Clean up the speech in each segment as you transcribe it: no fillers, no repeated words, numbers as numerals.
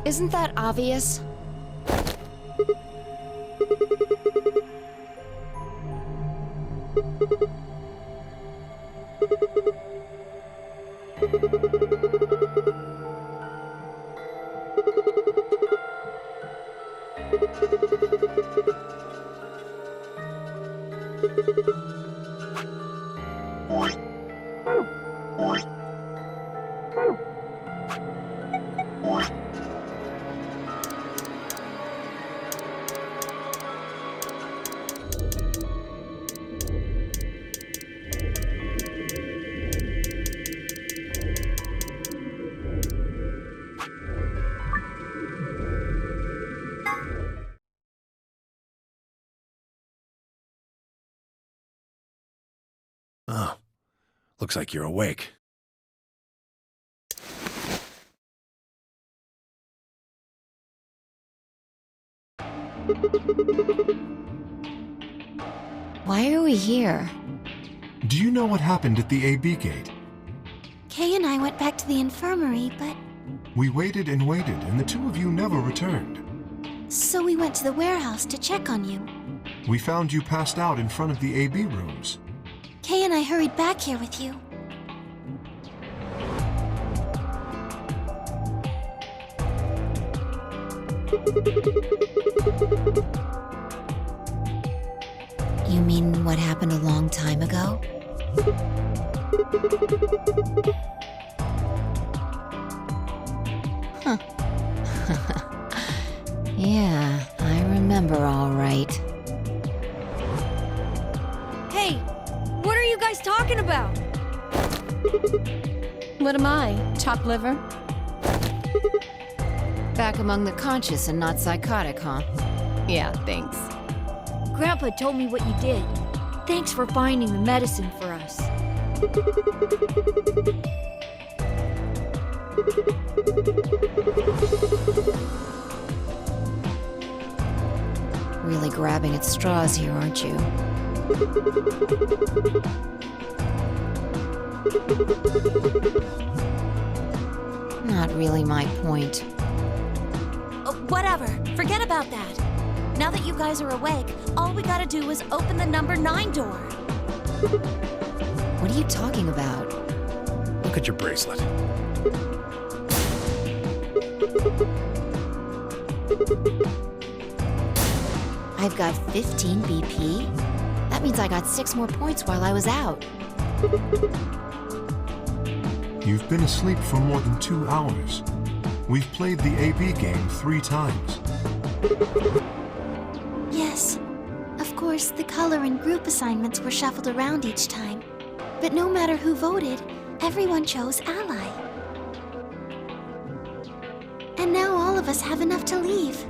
Isn't that obvious? Oh, looks like you're awake. Why are we here? Do you know what happened at the AB gate? Kay and I went back to the infirmary, but... We waited and waited, and the two of you never returned. So we went to the warehouse to check on you. We found you passed out in front of the AB rooms. Kay and I hurried back here with you. You mean what happened a long time ago? Huh. Yeah, I remember all right. Hey, what are you guys talking about? What am I? Chopped liver? Back among the conscious and not psychotic, huh? Yeah, thanks. Grandpa told me what you did. Thanks for finding the medicine for us. Really grabbing at straws here, aren't you? Not really my point. Whatever. Forget about that. Now that you guys are awake, all we gotta do is open the number 9 door. What are you talking about? Look at your bracelet. I've got 15 BP? That means I got 6 more points while I was out. You've been asleep for more than 2 hours. We've played the AB game 3 times. Yes. Of course, the color and group assignments were shuffled around each time. But no matter who voted, everyone chose Ally. And now all of us have enough to leave.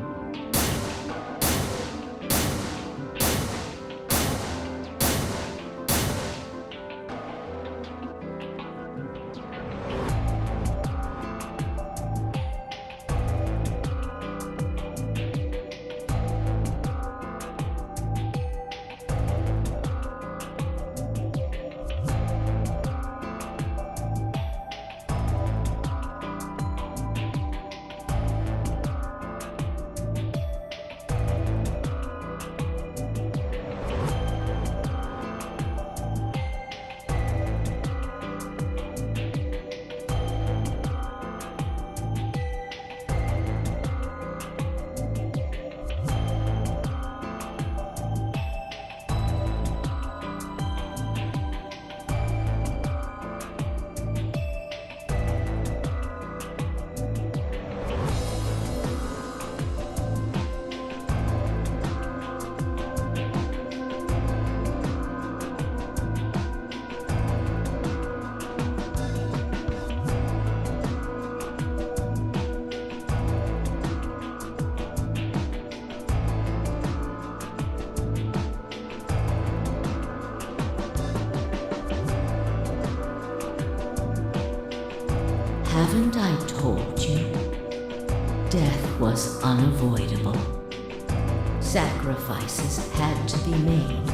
Haven't I told you? Death was unavoidable. Sacrifices had to be made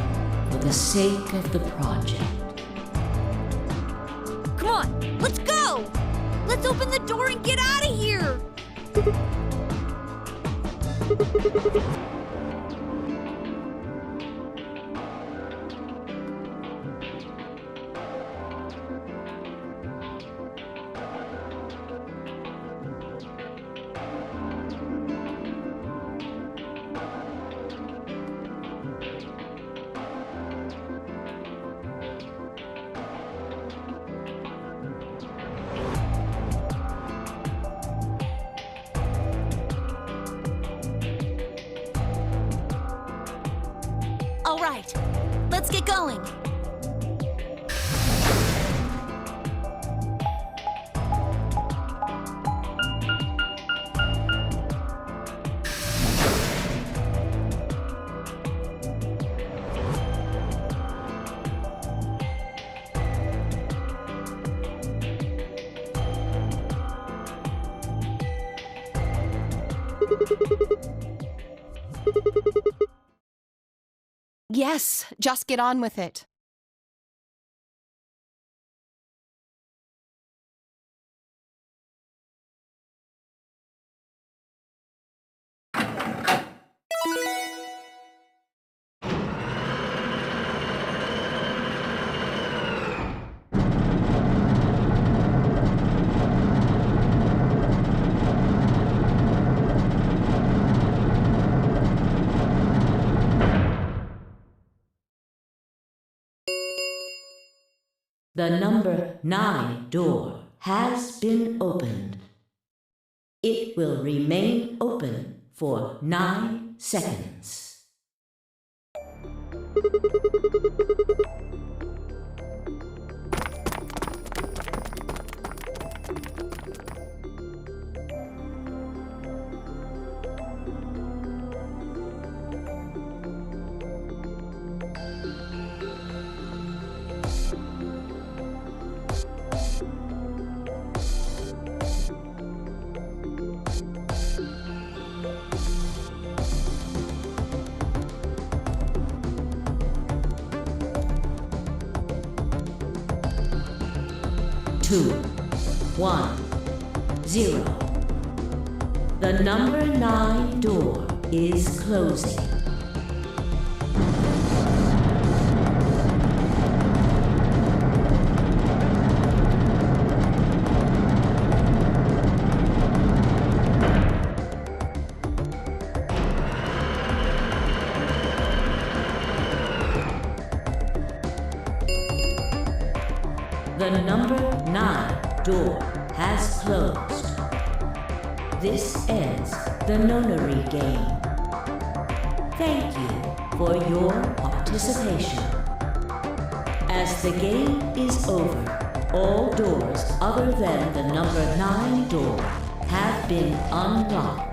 for the sake of the project. Come on, let's go! Let's open the door and get out of here! All right, let's get going. Yes, just get on with it. The number 9 door has been opened. It will remain open for 9 seconds. Two, 1, 0. The number 9 door is closing. The number 9 door has closed. This ends the Nonary game. Thank you for your participation. As the game is over, all doors other than the number 9 door have been unlocked.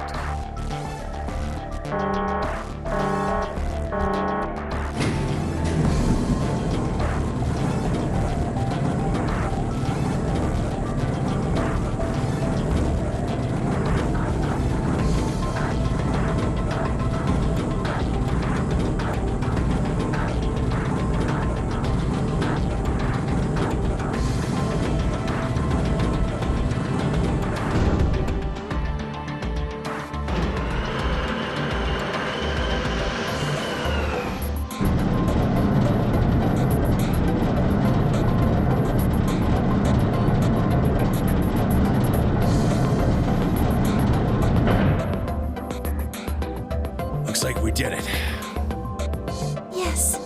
Looks like we did it. Yes,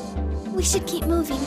we should keep moving.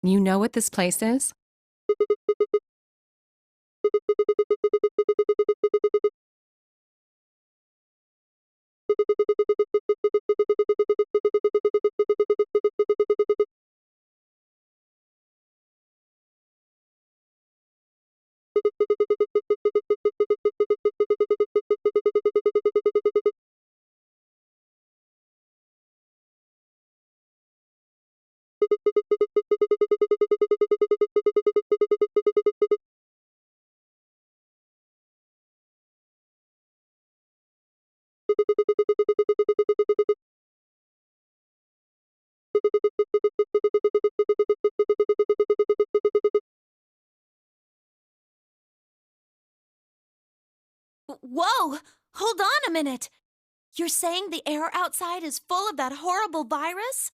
You know what this place is? Whoa! Hold on a minute! You're saying the air outside is full of that horrible virus?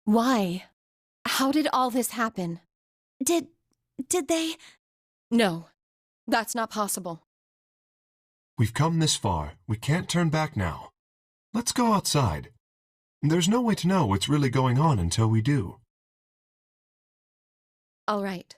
Why? How did all this happen? Did they... No, that's not possible. We've come this far. We can't turn back now. Let's go outside. There's no way to know what's really going on until we do. All right.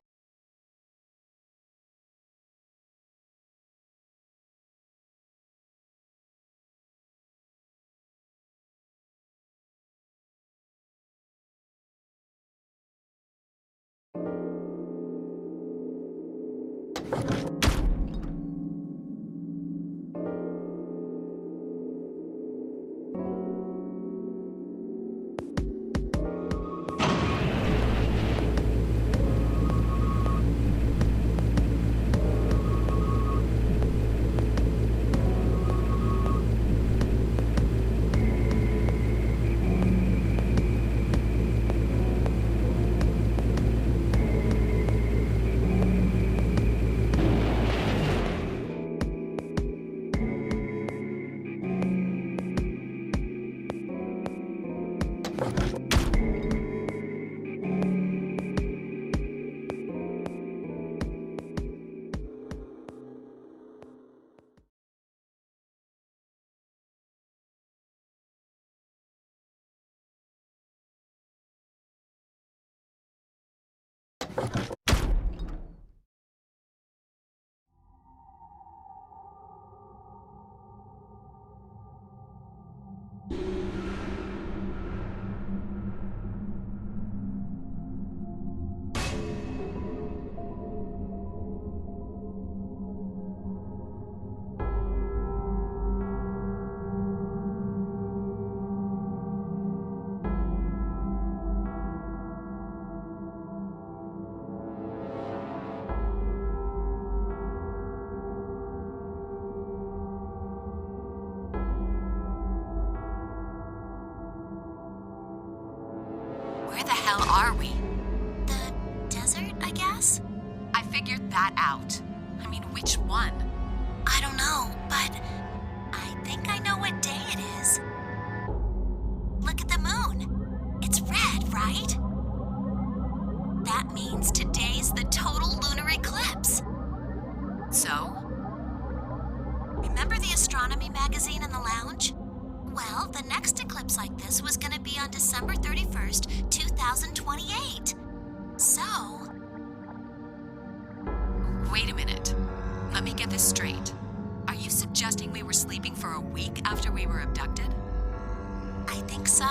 Where the hell are we? the desert, I guess? I figured that out. I mean, which one? I don't know, but I think I know what day it is. Look at the moon. It's red, right? That means today's the total lunar eclipse. So? Remember the astronomy magazine in the lounge? Well, the next eclipse like this was going to be on December 31st, 2028. So... Wait a minute. Let me get this straight. Are you suggesting we were sleeping for a week after we were abducted? I think so.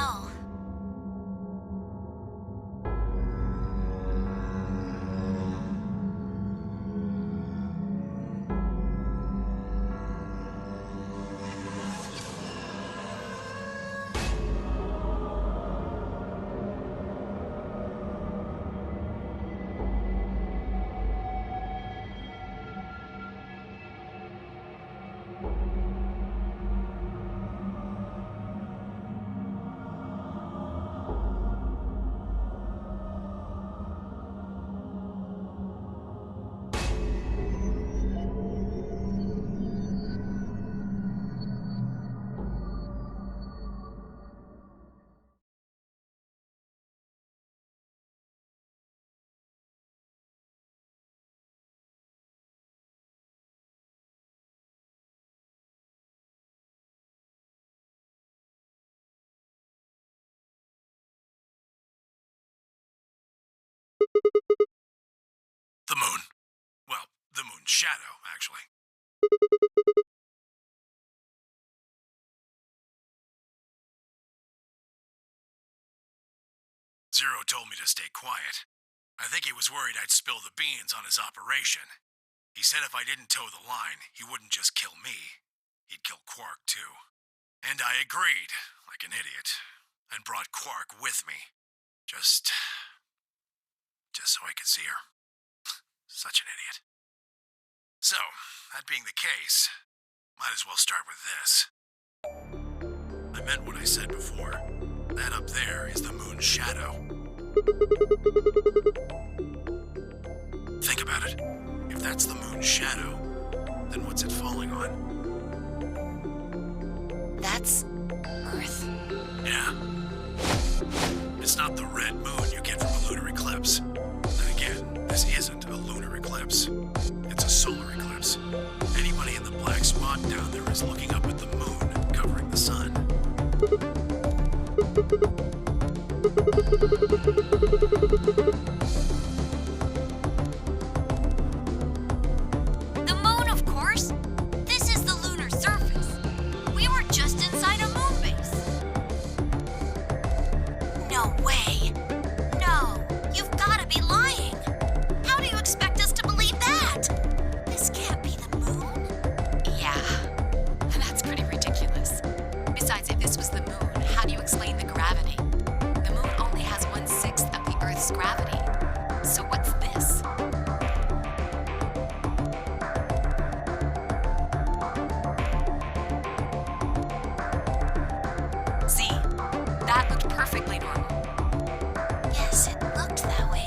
The moon. Well, the moon's shadow, actually. Zero told me to stay quiet. I think he was worried I'd spill the beans on his operation. He said if I didn't toe the line, he wouldn't just kill me. He'd kill Quark, too. And I agreed, like an idiot, and brought Quark with me. Just so I could see her. Such an idiot. So, that being the case, might as well start with this. I meant what I said before. That up there is the moon's shadow. Think about it. If that's the moon's shadow, then what's it falling on? That's Earth. Yeah. It's not the red moon you get from a lunar eclipse. Then again, this isn't a lunar eclipse. It's a solar eclipse. Anybody in the black spot down there is looking up at the moon covering the sun. The moon, of course. This is the lunar surface. We were just inside a moon base. No way. No, you've got to be lying. How do you expect us to believe that? This can't be the moon. Yeah, that's pretty ridiculous. Besides, if this was the moon, how do you explain the gravity? The moon only has 1/6 of the Earth's gravity. So what's this? See? That looked perfectly normal. Yes, it looked that way.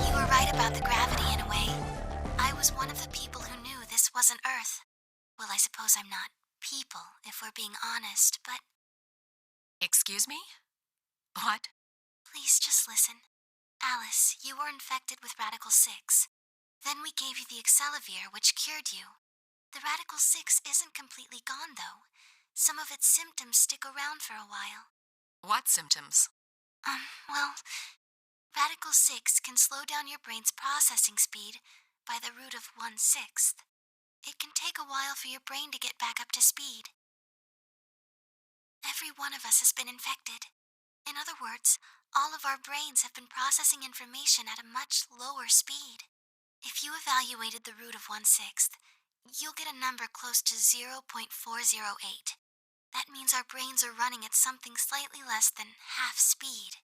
You were right about the gravity in a way. I was one of the people who knew this wasn't Earth. Well, I suppose I'm not people, if we're being honest, but Excuse me? What? please just listen. Alice, you were infected with Radical 6. Then we gave you the Accelavir, which cured you. The Radical 6 isn't completely gone, though. Some of its symptoms stick around for a while. What symptoms? Well, Radical 6 can slow down your brain's processing speed by the root of 1/6. It can take a while for your brain to get back up to speed. Every one of us has been infected. In other words, all of our brains have been processing information at a much lower speed. If you evaluated the root of 1/6, you'll get a number close to 0.408. That means our brains are running at something slightly less than half speed.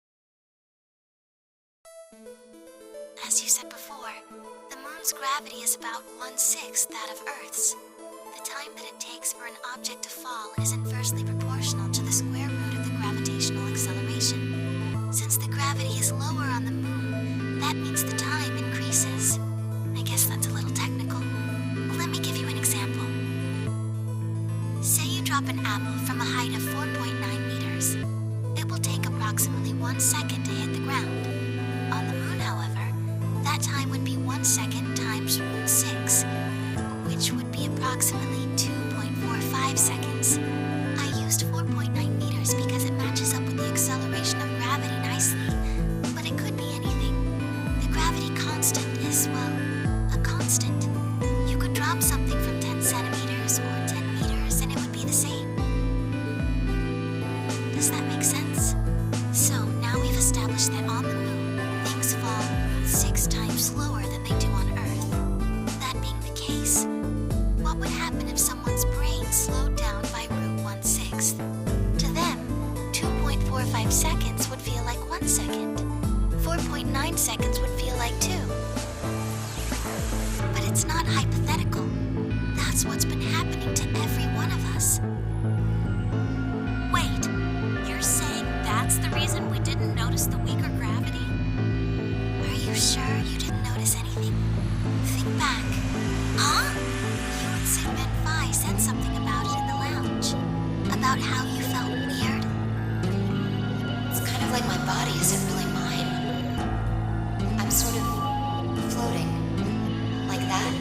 As you said before, the moon's gravity is about 1/6 that of Earth's. The time that it takes for an object to fall is inversely proportional to the square root of the gravitational acceleration. Since the gravity is lower on the moon, that means the time increases. I guess that's a little technical. Let me give you an example. Say you drop an apple from a height of 4.9 meters. It will take approximately 1 second to hit the ground. On the moon, however, that time would be 1 second times root 6, which would be approximately 2.45 seconds. I used 4.9 meters because it matches up with the acceleration of gravity nicely, but it could be anything. The gravity constant is, well, a constant. You could drop something from 10 centimeters or 10 meters and it would be the same. Does that make sense? So now we've established that on the moon, things fall root 6 times slower than they do on Earth. That being the case, what would happen if someone's brain slowed down by root 1/6? To them, 2.45 seconds would feel like 1 second. 4.9 seconds would feel like 2. But it's not hypothetical. That's what's been happening to every one of us. Wait, you're saying that's the reason we didn't notice the weaker gravity? Are you sure you didn't notice anything? Think back. Huh? You and Sigmund Phi said something about it in the lounge. About how you felt weird. It's kind of like my body isn't really mine. I'm sort of floating. Like that.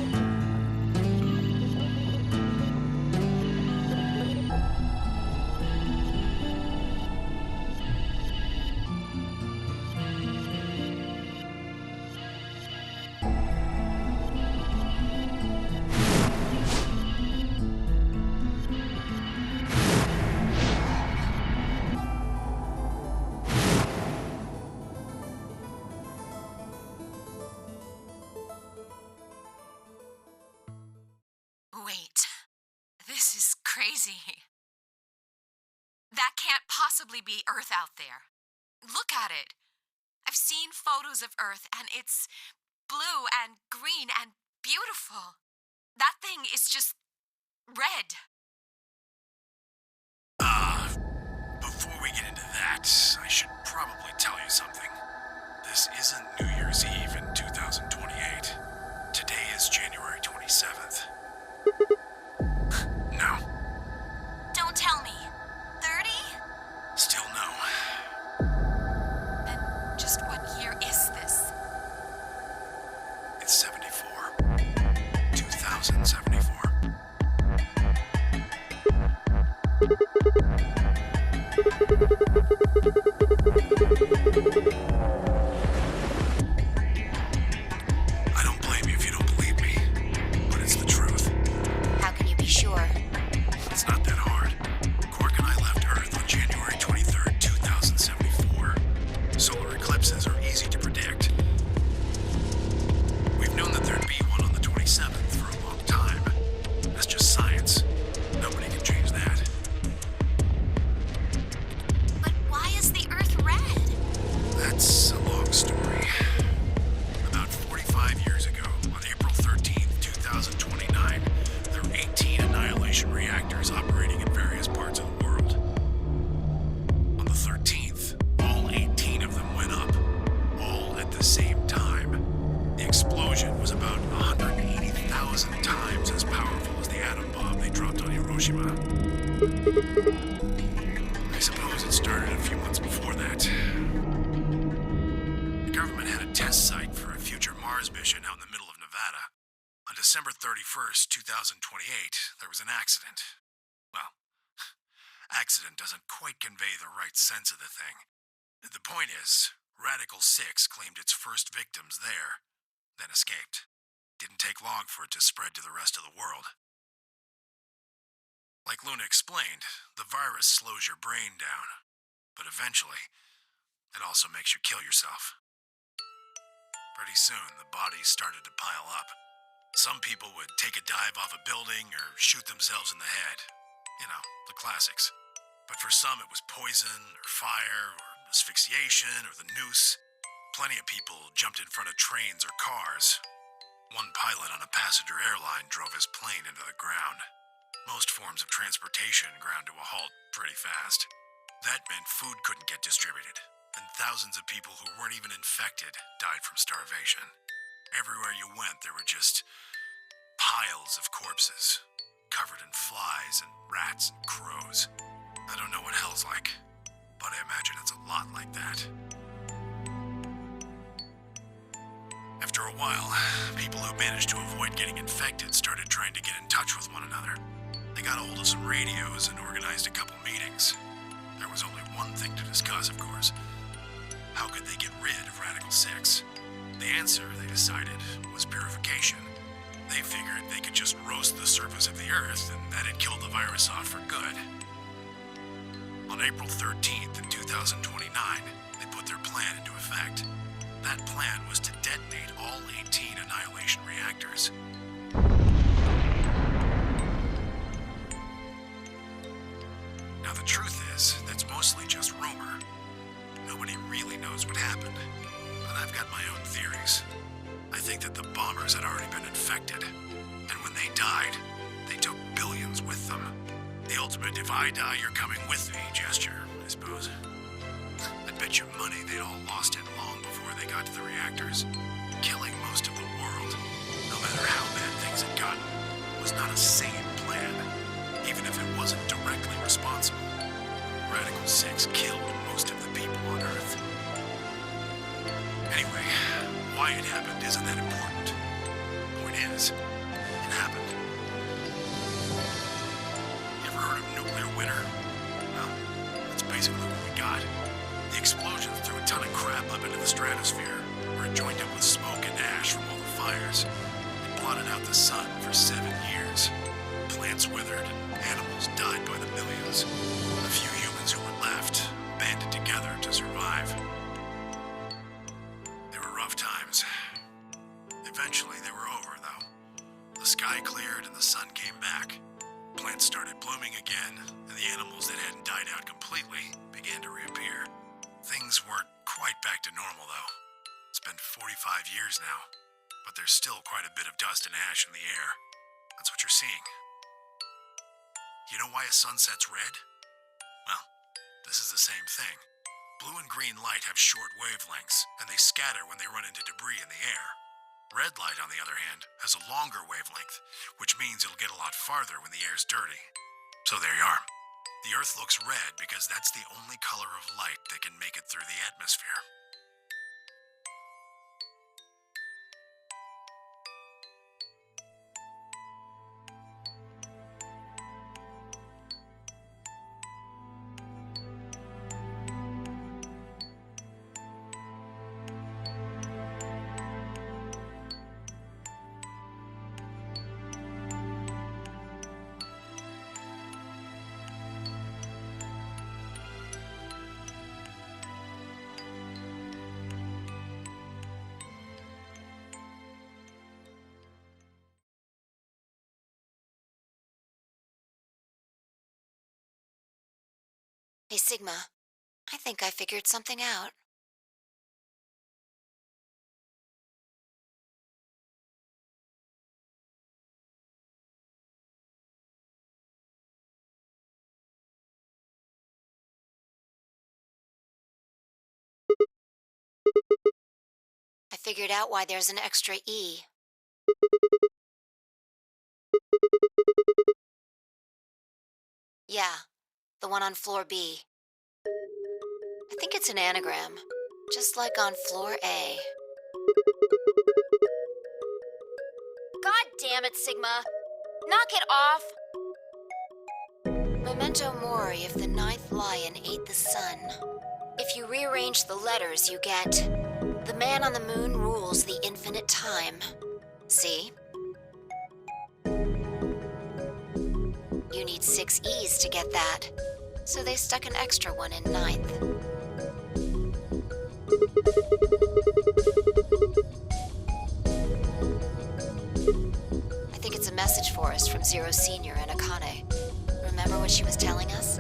Wait, this is crazy. That can't possibly be Earth out there. Look at it. I've seen photos of Earth and it's blue and green and beautiful. That thing is just red. Before we get into that, I should probably tell you something. This isn't New Year's Eve in 2028. Today is January 27th. No. Don't tell me. 30? Still no. And just what year is this? It's 74. 2074. I don't blame you if you don't believe me, but it's the truth. How can you be sure? It's not that hard. Quark and I left Earth on January 23rd, 2074. Solar eclipses are easy to predict. We've known that there'd be one on the 27th for a long time. That's just science. Nobody can change that. But why is the Earth red? That's a long story. About 45 years ago, on April 13th, 2029, there were 18 annihilation reactors operating in various parts of the world. On the 13th, all 18 of them went up, all at the same time. The explosion was about 180,000 times as powerful as the atom bomb they dropped on Hiroshima. I suppose it started a few months before that. The government had a test site for a future Mars mission out in the middle of Nevada. On December 31st, 2028, there was an accident. Well, accident doesn't quite convey the right sense of the thing. The point is, Radical 6 claimed its first victims there, then escaped. Didn't take long for it to spread to the rest of the world. Like Luna explained, the virus slows your brain down, but eventually, it also makes you kill yourself. Pretty soon, the bodies started to pile up. Some people would take a dive off a building or shoot themselves in the head. You know, the classics. But for some, it was poison, or fire, or asphyxiation, or the noose. Plenty of people jumped in front of trains or cars. One pilot on a passenger airline drove his plane into the ground. Most forms of transportation ground to a halt pretty fast. That meant food couldn't get distributed, and thousands of people who weren't even infected died from starvation. Everywhere you went, there were just piles of corpses, covered in flies and rats and crows. I don't know what hell's like, but I imagine it's a lot like that. After a while, people who managed to avoid getting infected started trying to get in touch with one another. They got a hold of some radios and organized a couple meetings. There was only one thing to discuss, of course. How could they get rid of Radical 6? The answer, they decided, was purification. They figured they could just roast the surface of the Earth and that'd kill the virus off for good. On April 13th in 2029, they put their plan into effect. That plan was to detonate all 18 annihilation reactors. Now the truth is, that's mostly just rumor. Nobody really knows what happened, but I've got my own theories. I think that the bombers had already been infected, and when they died, they took billions with them. The ultimate if I die, you're coming with me gesture, I suppose. I'd bet you money they'd all lost it long before they got to the reactors. Killing most of the world, no matter how bad things had gotten, was not a sane plan, even if it wasn't directly responsible. Radical 6 killed most of the people on Earth. Anyway, why it happened isn't that important. Point is, it happened. You ever heard of nuclear winter? Well, that's basically what we got. The explosion threw a ton of crap up into the stratosphere, where it joined up with smoke and ash from all the fires. It blotted out the sun for 7 years. Plants withered and animals died by the millions. A few humans who were left banded together to survive. They were rough times. Eventually they were over, though. The sky cleared and the sun came back. Plants started blooming again, and the animals that hadn't died out completely began to reappear. Things weren't quite back to normal, though. It's been 45 years now. but there's still quite a bit of dust and ash in the air. That's what you're seeing. You know why a sunset's red? Well, this is the same thing. Blue and green light have short wavelengths, and they scatter when they run into debris in the air. Red light, on the other hand, has a longer wavelength, which means it'll get a lot farther when the air's dirty. So there you are. The Earth looks red because that's the only color of light that can make it through the atmosphere. Hey, Sigma. I think I figured something out. I figured out why there's an extra E. Yeah, the one on floor B. I think it's an anagram, just like on floor A. God damn it, Sigma! Knock it off! Memento mori if the ninth lion ate the sun. If you rearrange the letters, you get... The man on the moon rules the infinite time. See? You need 6 E's to get that. So they stuck an extra one in ninth. I think it's a message for us from Zero Senior and Akane. Remember what she was telling us?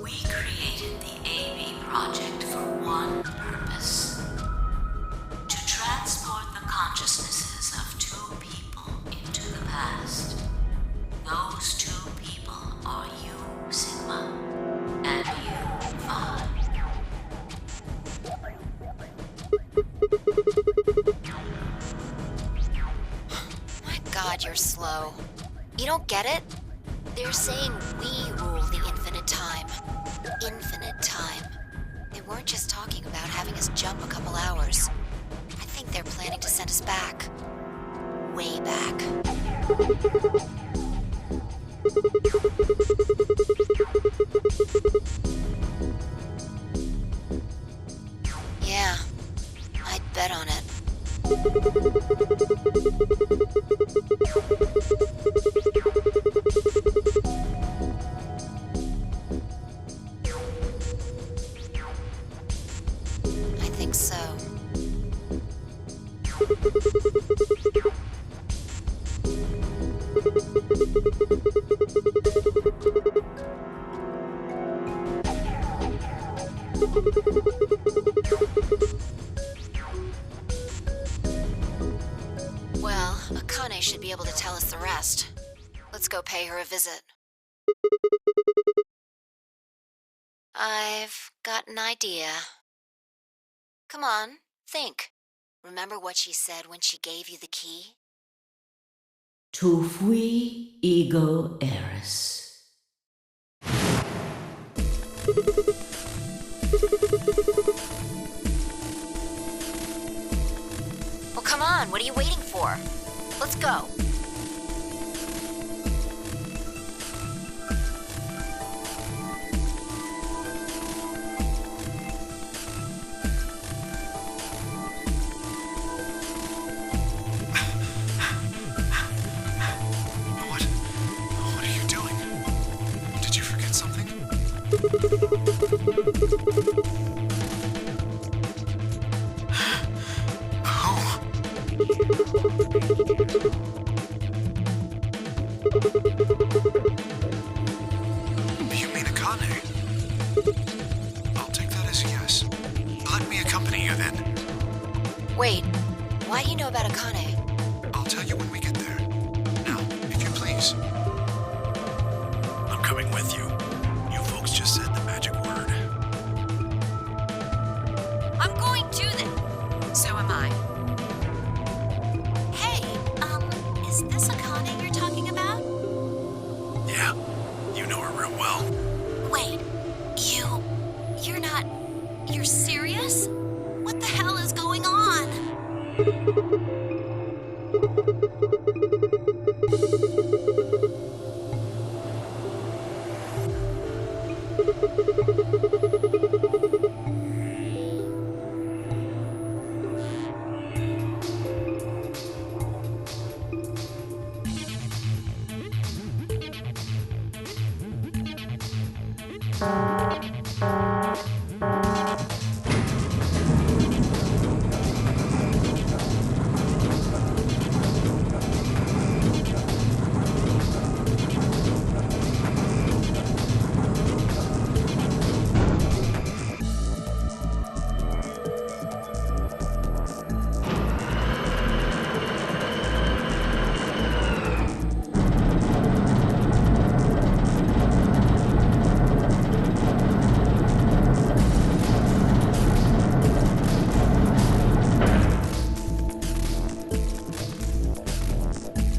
We created the AB project for one purpose. To transport the consciousnesses of 2 people into the past. Those 2 people are you, Sigma, and you, Vaughn. My God, you're slow. You don't get it? They're saying we rule the infinite time. Infinite time. They weren't just talking about having us jump a couple hours. I think they're planning to send us back. Way back. Yeah, I'd bet on it. I think so. Well, Akane should be able to tell us the rest. Let's go pay her a visit. I've got an idea. Come on, think. Remember what she said when she gave you the key? Tu fui ego eris. Well, come on, what are you waiting for? Let's go. What are you doing? Did you forget something? Oh. You mean Akane? I'll take that as a yes. Let me accompany you then. Wait, Why do you know about Akane? I'll tell you when we get there. Now, if you please. I'm coming with you. You folks just said the magic word. I'm going to then. So am I. Hey, is this Akane you're talking about? Yeah, you know her real well. Wait, you're not... You're serious? What the hell is going on?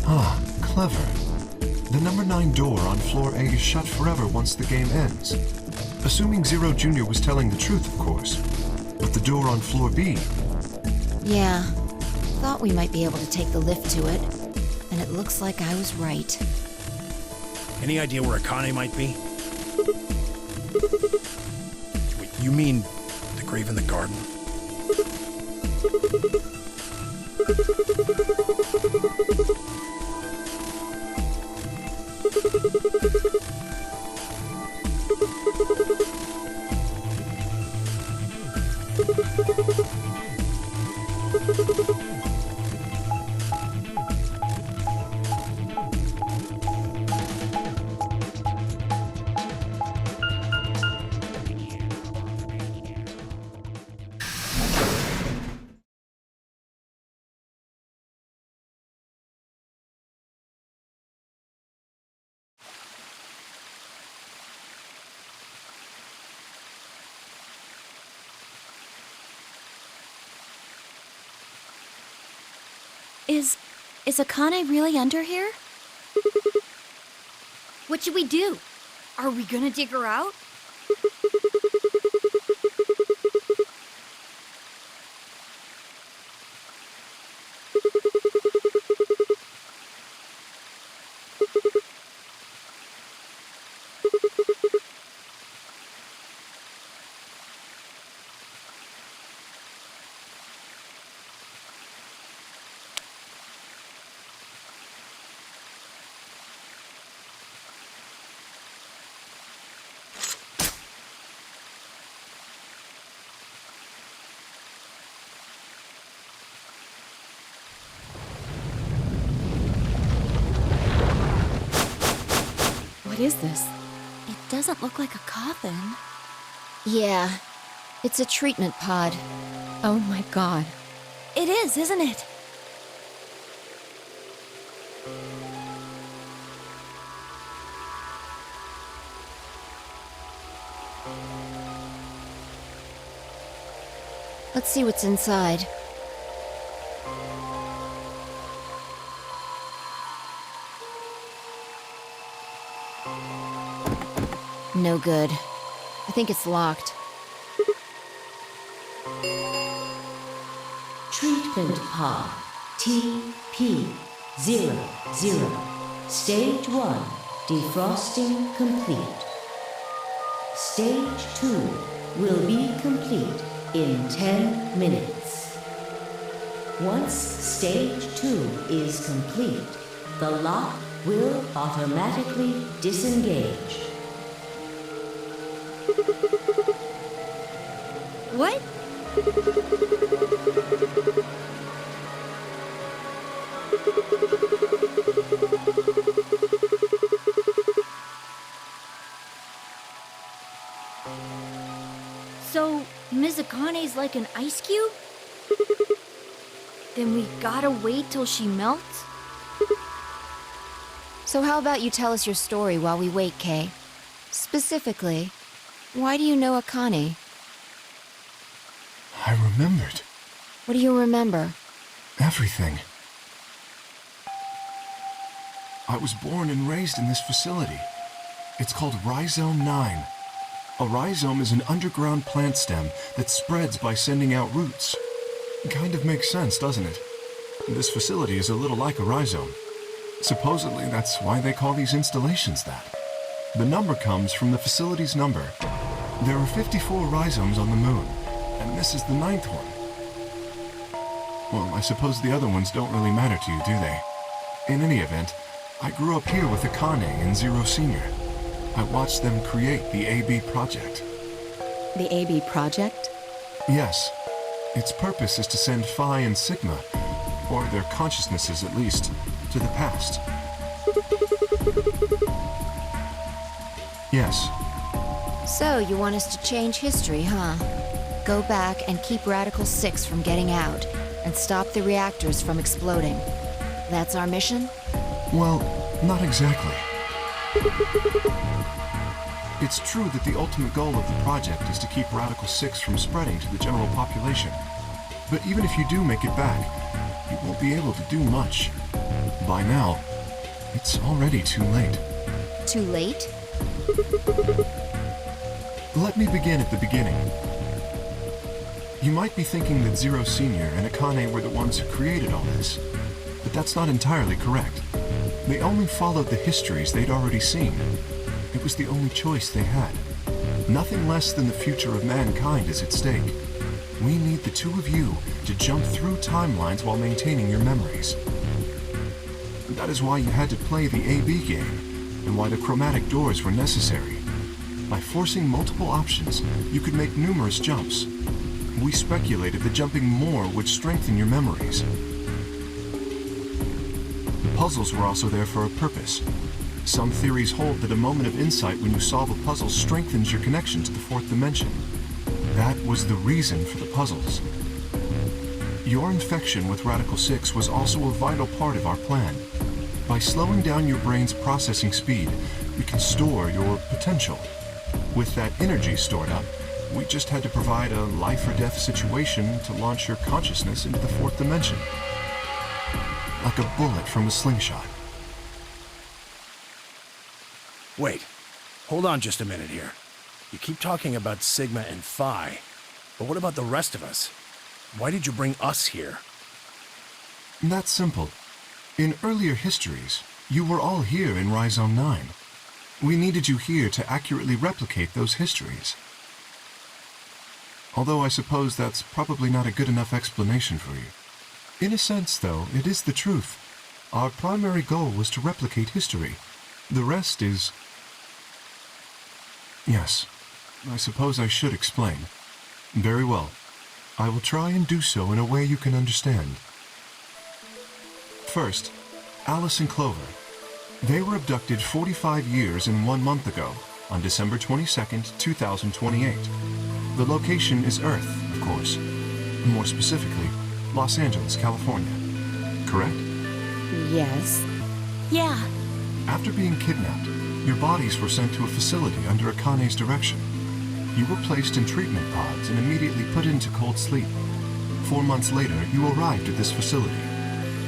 Ah, clever. The number 9 door on floor A is shut forever once the game ends. Assuming Zero Jr. was telling the truth, of course. But the door on floor B... Yeah. Thought we might be able to take the lift to it. And it looks like I was right. Any idea where Akane might be? Wait, you mean the grave in the garden? Is Akane really under here? What should we do? Are we gonna dig her out? What is this? It doesn't look like a coffin. Yeah. It's a treatment pod. Oh my god. It is, isn't it? Let's see what's inside. No good. I think it's locked. Treatment pod TP00. Stage 1 defrosting complete. Stage 2 will be complete in 10 minutes. Once stage 2 is complete, the lock will automatically disengage. What? So, Ms. Akane's like an ice cube? Then we gotta wait till she melts? So how about you tell us your story while we wait, Kay? Specifically, why do you know Akane? I remembered. What do you remember? Everything. I was born and raised in this facility. It's called Rhizome 9. A rhizome is an underground plant stem that spreads by sending out roots. Kind of makes sense, doesn't it? This facility is a little like a rhizome. Supposedly, that's why they call these installations that. The number comes from the facility's number. There are 54 rhizomes on the moon, and this is the 9th one. Well, I suppose the other ones don't really matter to you, do they? In any event, I grew up here with Akane and Zero Senior. I watched them create the AB project. The AB project? Yes. Its purpose is to send Phi and Sigma, or their consciousnesses at least, to the past. Yes. So, you want us to change history, huh? Go back and keep Radical 6 from getting out, and stop the reactors from exploding. That's our mission? Well, not exactly. It's true that the ultimate goal of the project is to keep Radical 6 from spreading to the general population. But even if you do make it back, you won't be able to do much. By now, it's already too late. Too late? Let me begin at the beginning. You might be thinking that Zero Senior and Akane were the ones who created all this, but that's not entirely correct. They only followed the histories they'd already seen. It was the only choice they had. Nothing less than the future of mankind is at stake. We need the two of you to jump through timelines while maintaining your memories. That is why you had to play the AB game, and why the chromatic doors were necessary. By forcing multiple options, you could make numerous jumps. We speculated that jumping more would strengthen your memories. The puzzles were also there for a purpose. Some theories hold that a moment of insight when you solve a puzzle strengthens your connection to the fourth dimension. That was the reason for the puzzles. Your infection with Radical 6 was also a vital part of our plan. By slowing down your brain's processing speed, we can store your potential. With that energy stored up, we just had to provide a life or death situation to launch your consciousness into the fourth dimension. Like a bullet from a slingshot. Wait, hold on just a minute here. You keep talking about Sigma and Phi, but what about the rest of us? Why did you bring us here? That's simple. In earlier histories, you were all here in Rhizome 9. We needed you here to accurately replicate those histories. Although I suppose that's probably not a good enough explanation for you. In a sense, though, it is the truth. Our primary goal was to replicate history. The rest is... Yes, I suppose I should explain. Very well. I will try and do so in a way you can understand. First, Alice and Clover. They were abducted 45 years and 1 month ago, on December 22nd, 2028. The location is Earth, of course. More specifically, Los Angeles, California. Correct? Yes. Yeah. After being kidnapped, your bodies were sent to a facility under Akane's direction. You were placed in treatment pods and immediately put into cold sleep. 4 months later, you arrived at this facility.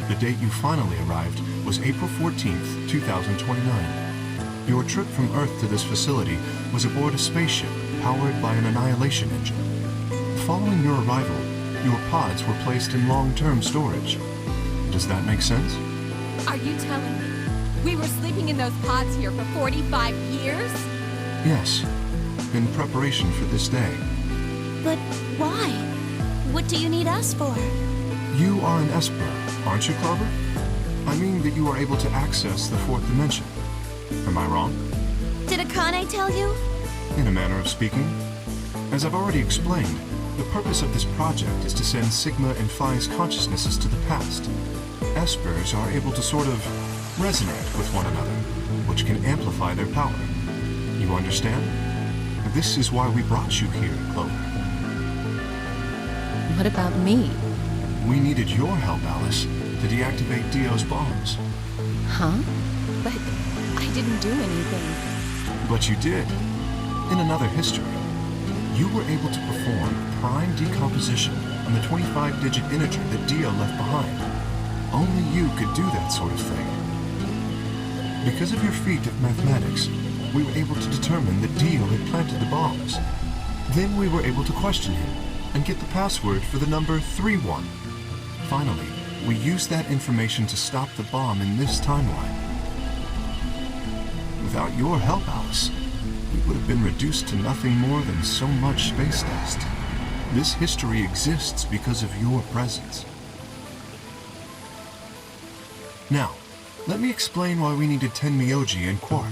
The date you finally arrived was April 14th, 2029. Your trip from Earth to this facility was aboard a spaceship powered by an annihilation engine. Following your arrival, your pods were placed in long-term storage. Does that make sense? Are you telling me we were sleeping in those pods here for 45 years? Yes, in preparation for this day. But why? What do you need us for? You are an Esper, aren't you, Clover? I mean that you are able to access the fourth dimension. Am I wrong? Did Akane tell you? In a manner of speaking. As I've already explained, the purpose of this project is to send Sigma and Phi's consciousnesses to the past. Espers are able to sort of resonate with one another, which can amplify their power. You understand? This is why we brought you here, Clover. What about me? We needed your help, Alice, to deactivate Dio's bombs. Huh? But I didn't do anything. But you did. In another history, you were able to perform prime decomposition on the 25-digit integer that Dio left behind. Only you could do that sort of thing. Because of your feat of mathematics, we were able to determine that Dio had planted the bombs. Then we were able to question him and get the password for the number 31. Finally, we used that information to stop the bomb in this timeline. Without your help, Alice, we would have been reduced to nothing more than so much space dust. This history exists because of your presence. Now, let me explain why we needed Tenmyoji and Quark.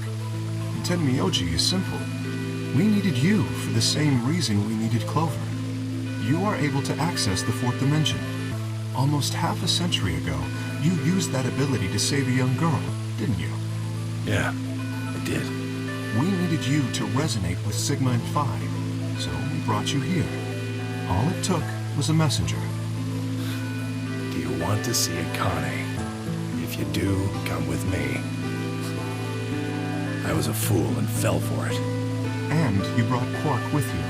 Tenmyoji is simple. We needed you for the same reason we needed Clover. You are able to access the fourth dimension. Almost half a century ago, you used that ability to save a young girl, didn't you? Yeah, I did. We needed you to resonate with Sigma and Phi, so we brought you here. All it took was a messenger. Do you want to see Akane? If you do, come with me. I was a fool and fell for it. And you brought Quark with you.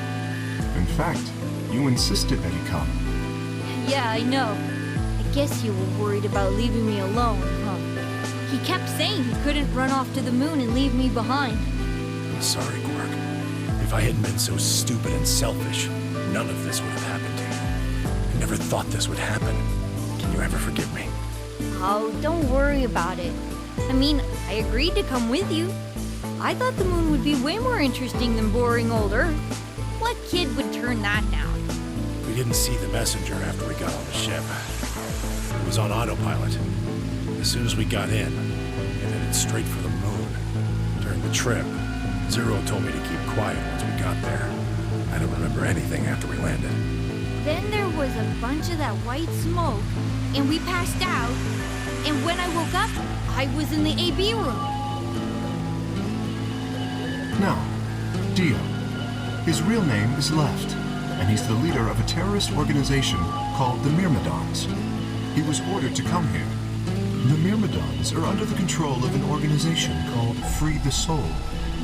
In fact, you insisted that he come. Yeah, I know. I guess you were worried about leaving me alone, huh? He kept saying he couldn't run off to the moon and leave me behind. I'm sorry, Quark. If I hadn't been so stupid and selfish, none of this would have happened to you. I never thought this would happen. Can you ever forgive me? Oh, don't worry about it. I mean, I agreed to come with you. I thought the moon would be way more interesting than boring old Earth. What kid would turn that down? We didn't see the messenger after we got on the ship. It was on autopilot. As soon as we got in, it headed straight for the moon. During the trip, Zero told me to keep quiet once we got there. I don't remember anything after we landed. Then there was a bunch of that white smoke, and we passed out. And when I woke up, I was in the AB room. Now, Dio. His real name is Left, and he's the leader of a terrorist organization called the Myrmidons. He was ordered to come here. The Myrmidons are under the control of an organization called Free the Soul,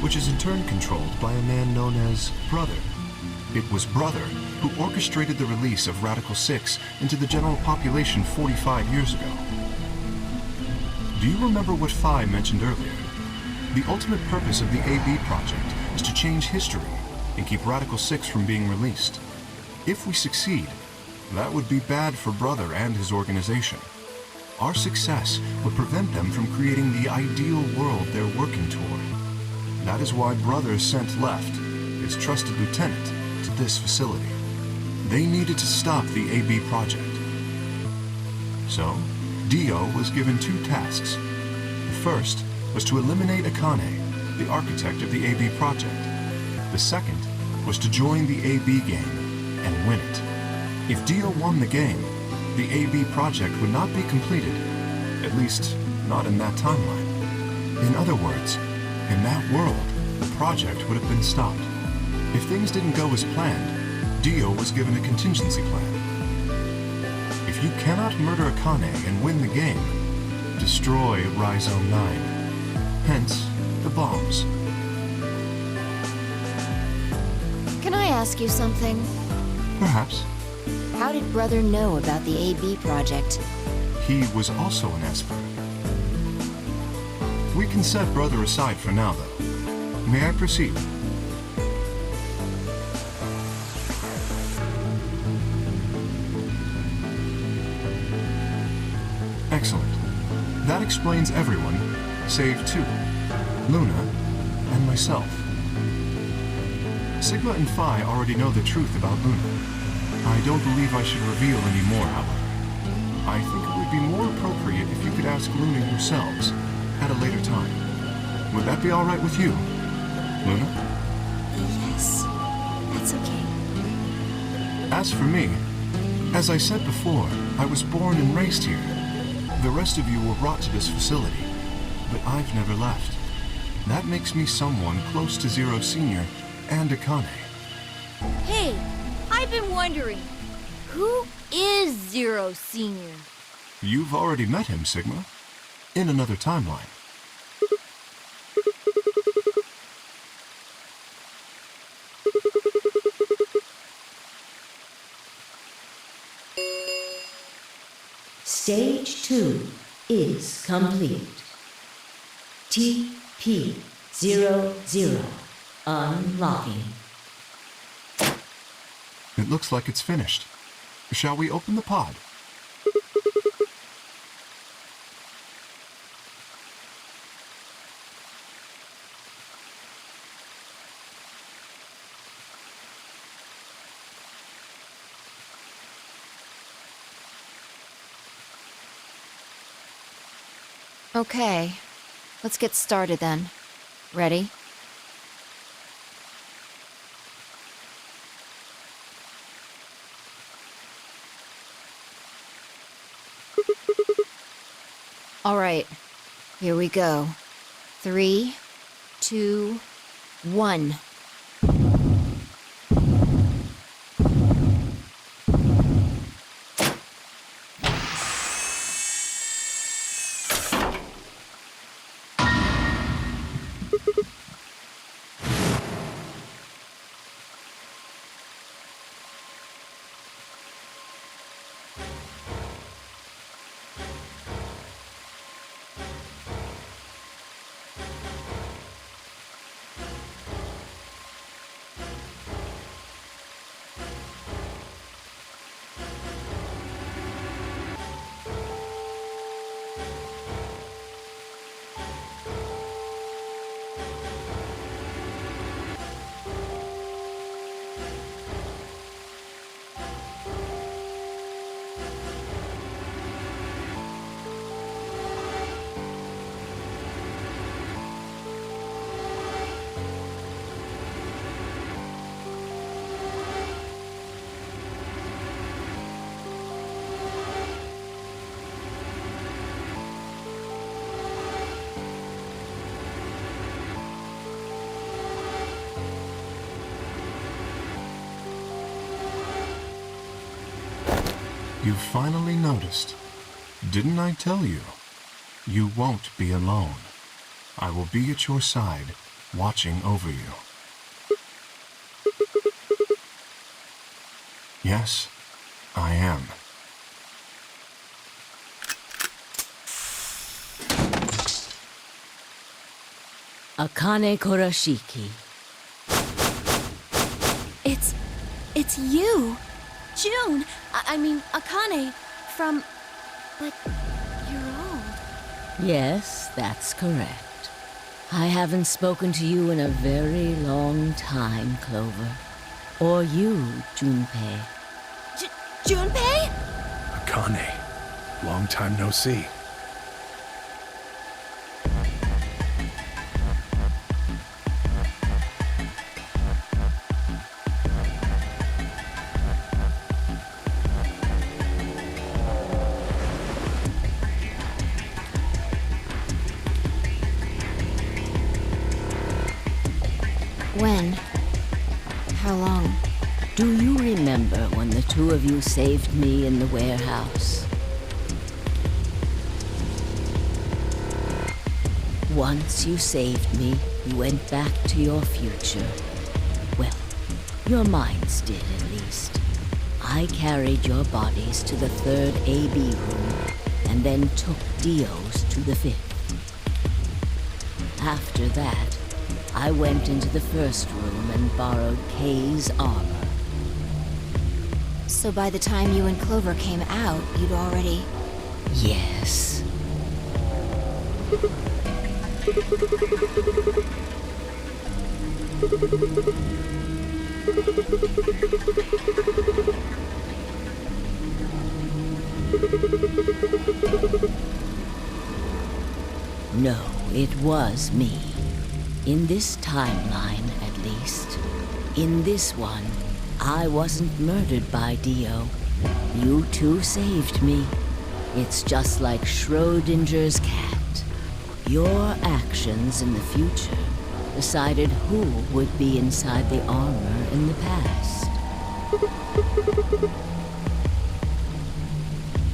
which is in turn controlled by a man known as Brother. It was Brother who orchestrated the release of Radical 6 into the general population 45 years ago. Do you remember what Phi mentioned earlier? The ultimate purpose of the AB project is to change history and keep Radical 6 from being released. If we succeed, that would be bad for Brother and his organization. Our success would prevent them from creating the ideal world they're working toward. That is why Brother sent Left, his trusted lieutenant, to this facility. They needed to stop the AB project. So, Dio was given two tasks. The first was to eliminate Akane, the architect of the AB project. The second was to join the AB game and win it. If Dio won the game, the AB project would not be completed, at least not in that timeline. In other words, in that world, the project would have been stopped. If things didn't go as planned, Dio was given a contingency plan. If you cannot murder Akane and win the game, destroy Rhizome 9. Hence, the bombs. Can I ask you something? Perhaps. How did Brother know about the AB project? He was also an Esper. We can set Brother aside for now, though. May I proceed? Excellent. That explains everyone, save two, Luna and myself. Sigma and Phi already know the truth about Luna. I don't believe I should reveal any more, however. I think it would be more appropriate if you could ask Luna yourselves at a later time. Would that be all right with you, Luna? Yes, that's okay. As for me, as I said before, I was born and raised here. The rest of you were brought to this facility, but I've never left. That makes me someone close to Zero Senior and Akane. Hey, I've been wondering, who is Zero Senior. You've already met him, Sigma. In another timeline. Stage 2 is complete. TP-00 unlocking. It looks like it's finished. Shall we open the pod? Okay, let's get started then. Ready? All right, here we go. 3, 2, 1. You've finally noticed. Didn't I tell you? You won't be alone. I will be at your side, watching over you. Yes, I am. Akane Korashiki. It's you! June! I mean, Akane, from... like, you're old. Yes, that's correct. I haven't spoken to you in a very long time, Clover. Or you, Junpei. Junpei? Akane, long time no see. When? How long? Do you remember when the two of you saved me in the warehouse? Once you saved me, you went back to your future. Well, your minds did at least. I carried your bodies to the third AB room, and then took Dio's to the fifth. After that, I went into the first room and borrowed Kay's armor. So by the time you and Clover came out, you'd already... Yes. No, it was me. In this timeline, at least. In this one, I wasn't murdered by Dio. You two saved me. It's just like Schrodinger's cat. Your actions in the future decided who would be inside the armor in the past.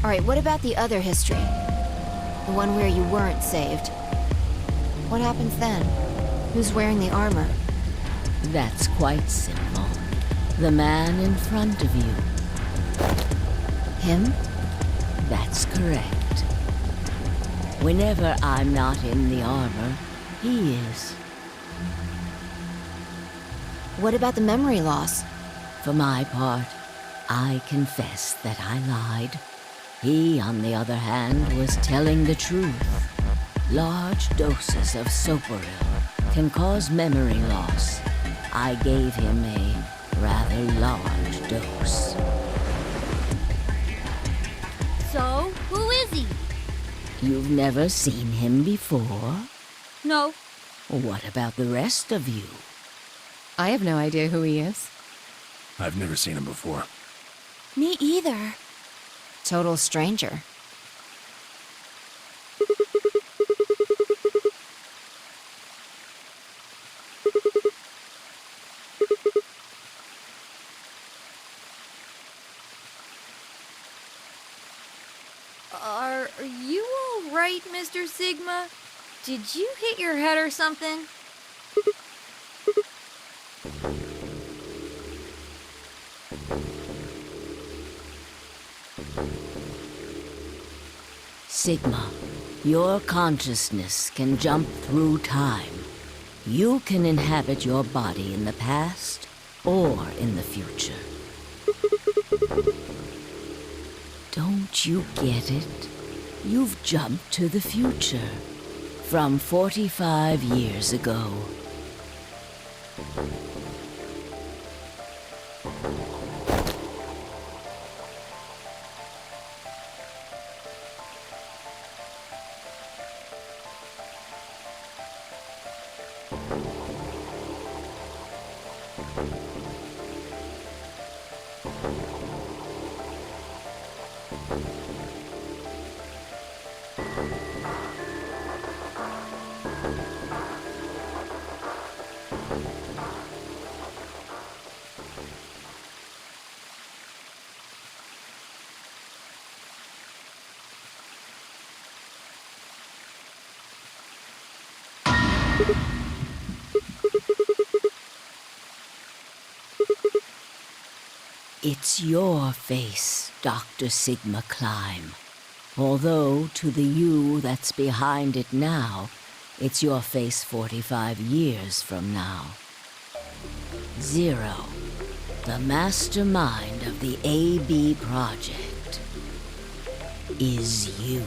Alright, what about the other history? The one where you weren't saved. What happens then? Who's wearing the armor? That's quite simple. The man in front of you. Him? That's correct. Whenever I'm not in the armor, he is. What about the memory loss? For my part, I confess that I lied. He, on the other hand, was telling the truth. Large doses of soporil can cause memory loss. I gave him a rather large dose. So, who is he? You've never seen him before? No. What about the rest of you? I have no idea who he is. I've never seen him before. Me either. Total stranger. Are you all right, Mr. Sigma? Did you hit your head or something? Sigma, your consciousness can jump through time. You can inhabit your body in the past or in the future. Don't you get it? You've jumped to the future. From 45 years ago. It's your face, Dr. Sigma Climb. Although, to the you that's behind it now, it's your face 45 years from now. Zero, the mastermind of the AB project, is you.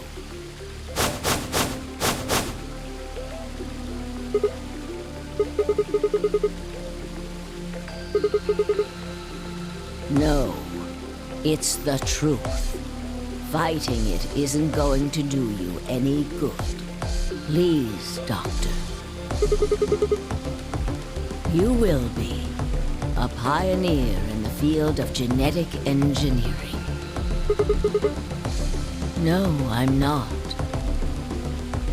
No, it's the truth. Fighting it isn't going to do you any good. Please, Doctor. You will be a pioneer in the field of genetic engineering. No, I'm not.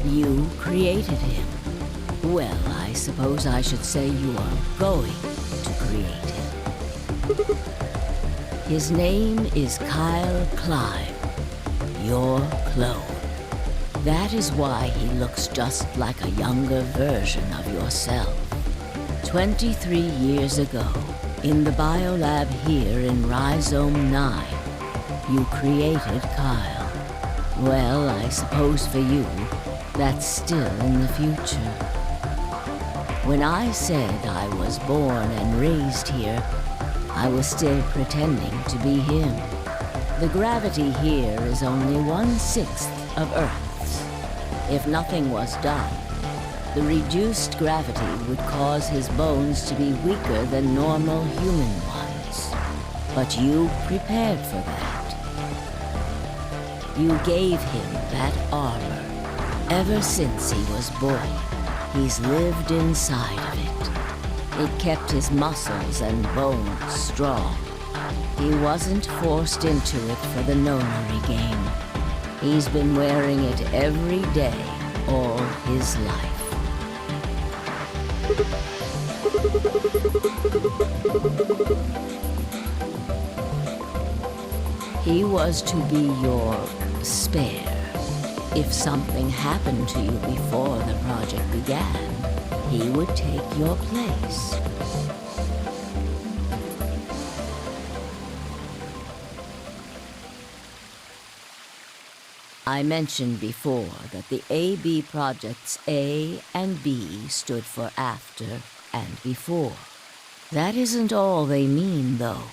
You created him. Well, I suppose I should say you are going to create him. His name is Kyle Climb, your clone. That is why he looks just like a younger version of yourself. 23 years ago, in the biolab here in Rhizome 9, you created Kyle. Well, I suppose for you, that's still in the future. When I said I was born and raised here, I was still pretending to be him. The gravity here is only 1/6 of Earth's. If nothing was done, the reduced gravity would cause his bones to be weaker than normal human ones. But you prepared for that. You gave him that armor. Ever since he was born, he's lived inside of it. It kept his muscles and bones strong. He wasn't forced into it for the Nonary game. He's been wearing it every day, all his life. He was to be your spare. If something happened to you before the project began, he would take your place. I mentioned before that the AB projects A and B stood for after and before. That isn't all they mean, though.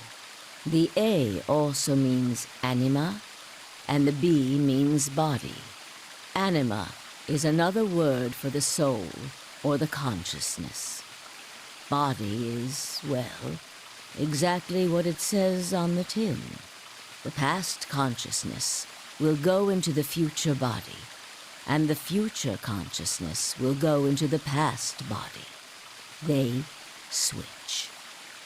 The A also means anima, and the B means body. Anima is another word for the soul or the consciousness. Body is, well, exactly what it says on the tin. The past consciousness will go into the future body, and the future consciousness will go into the past body. They switch.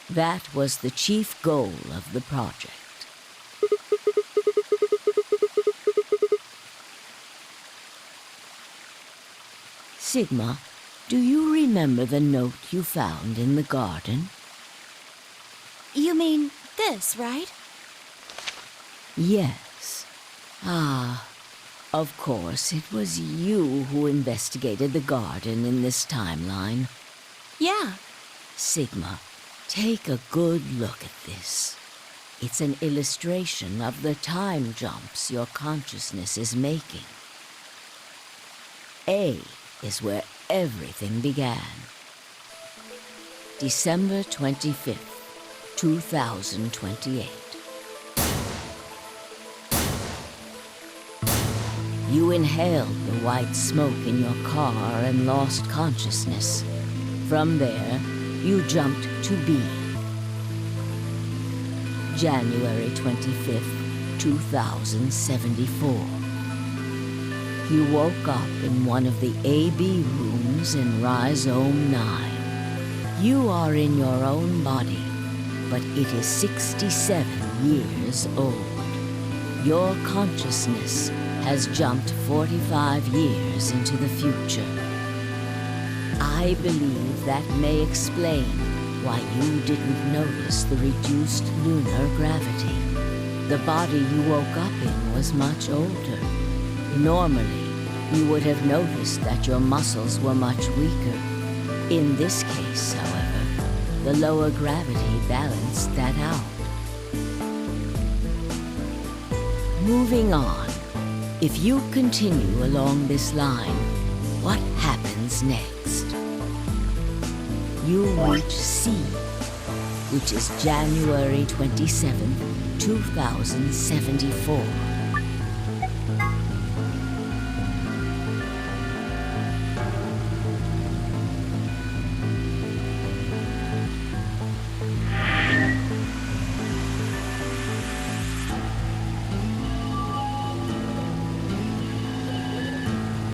That was the chief goal of the project. Sigma, do you remember the note you found in the garden? You mean this, right? Yes. Ah, of course, it was you who investigated the garden in this timeline. Yeah. Sigma, take a good look at this. It's an illustration of the time jumps your consciousness is making. A is where everything began. December 25th, 2028. You inhaled the white smoke in your car and lost consciousness. From there, you jumped to B. January 25th, 2074. You woke up in one of the AB rooms in Rhizome 9. You are in your own body, but it is 67 years old. Your consciousness has jumped 45 years into the future. I believe that may explain why you didn't notice the reduced lunar gravity. The body you woke up in was much older. Normally, you would have noticed that your muscles were much weaker. In this case, however, the lower gravity balanced that out. Moving on. If you continue along this line, what happens next? You reach C, which is January 27th, 2074.